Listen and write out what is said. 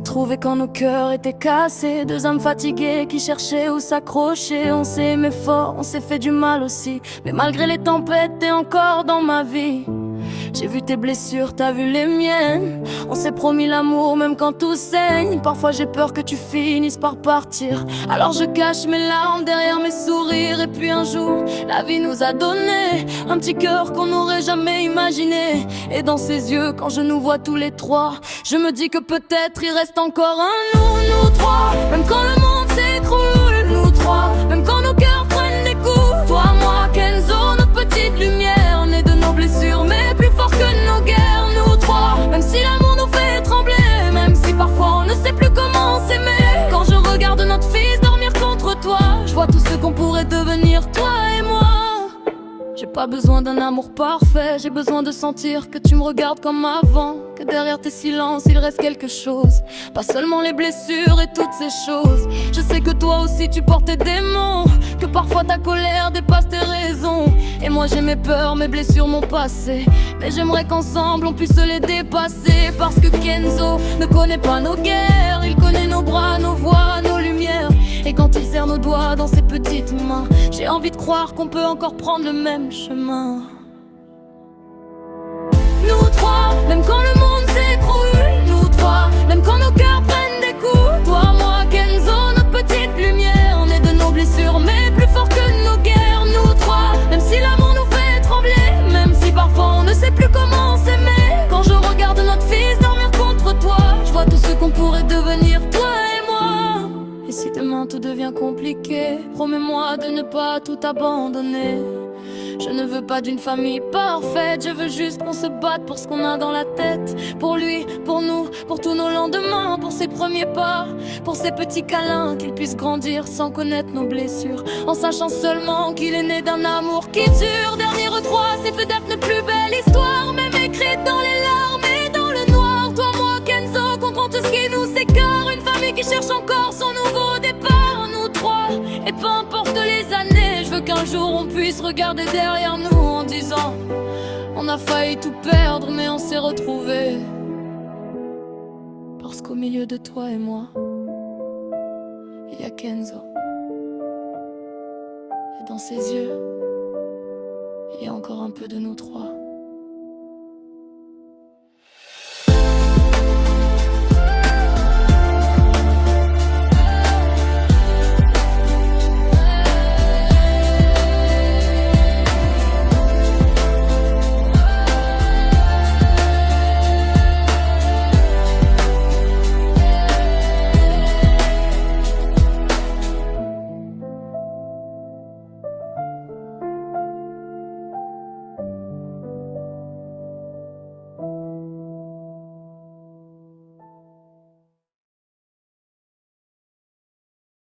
s'est trouvé quand nos cœurs étaient cassés. Deux âmes fatiguées qui cherchaient où s'accrocher. On s'est aimé fort, on s'est fait du mal aussi. Mais malgré les tempêtes, t'es encore dans ma vie. J'ai vu tes blessures, t'as vu les miennes. On s'est promis l'amour même quand tout saigne. Parfois j'ai peur que tu finisses par partir. Alors je cache mes larmes derrière mes sourires. Et puis un jour, la vie nous a donné un petit cœur qu'on n'aurait jamais imaginé. Et dans ses yeux, quand je nous vois tous les trois, je me dis que peut-être il reste encore un nous trois. Même quand le monde s'écroule, nous trois. Même quand nos cœurs prennent des coups. Toi, moi, Kenzo, notre petite lumière, née de nos blessures, mais plus fort que nos guerres, nous trois. Même si l'amour nous fait trembler, même si parfois on ne sait plus comment s'aimer. Quand je regarde notre fils dormir contre toi, je vois tout ce qu'on pourrait devenir, toi et moi. J'ai pas besoin d'un amour parfait, j'ai besoin de sentir que tu me regardes comme avant. Que derrière tes silences il reste quelque chose, pas seulement les blessures et toutes ces choses. Je sais que toi aussi tu portes tes démons, que parfois ta colère dépasse tes raisons. Et moi j'ai mes peurs, mes blessures, mon passé, mais j'aimerais qu'ensemble on puisse les dépasser. Parce que Kenzo ne connaît pas nos guerres, il connaît nos bras, nos voix, nos lumières. Et quand il serre nos doigts dans ses petites mains, j'ai envie de croire qu'on peut encore prendre le même chemin. Nous trois, même quand le monde s'écroule, nous trois, même quand nos cœurs prennent des coups. Toi, moi, Kenzo, notre petite lumière, on est de nos blessures, mais plus fort que nos guerres. Nous trois, même si l'amour nous fait trembler, même si parfois on ne sait plus comment s'aimer. Quand je regarde notre fils dormir contre toi, je vois tout ce qu'on pourrait devenir, toi et moi. Et si demain tout devient compliqué, promets-moi de ne pas tout abandonner. Je ne veux pas d'une famille parfaite, je veux juste qu'on se batte pour ce qu'on a dans la tête. Pour lui, pour nous, pour tous nos lendemains, pour ses premiers pas, pour ses petits câlins, qu'il puisse grandir sans connaître nos blessures, en sachant seulement qu'il est né d'un amour qui dure. Dernier retrait, c'est peut-être notre plus belle histoire, même écrite dans les larmes et dans le noir. Toi, moi, Kenzo, contre tout ce qui nous sépare, une famille qui cherche encore son nouveau départ. Nous trois, et peu importe les années, je veux qu'un jour on puisse regarder derrière nous en disant: on a failli tout perdre mais on s'est retrouvés. Parce qu'au milieu de toi et moi, il y a Kenzo. Et dans ses yeux, il y a encore un peu de nous trois.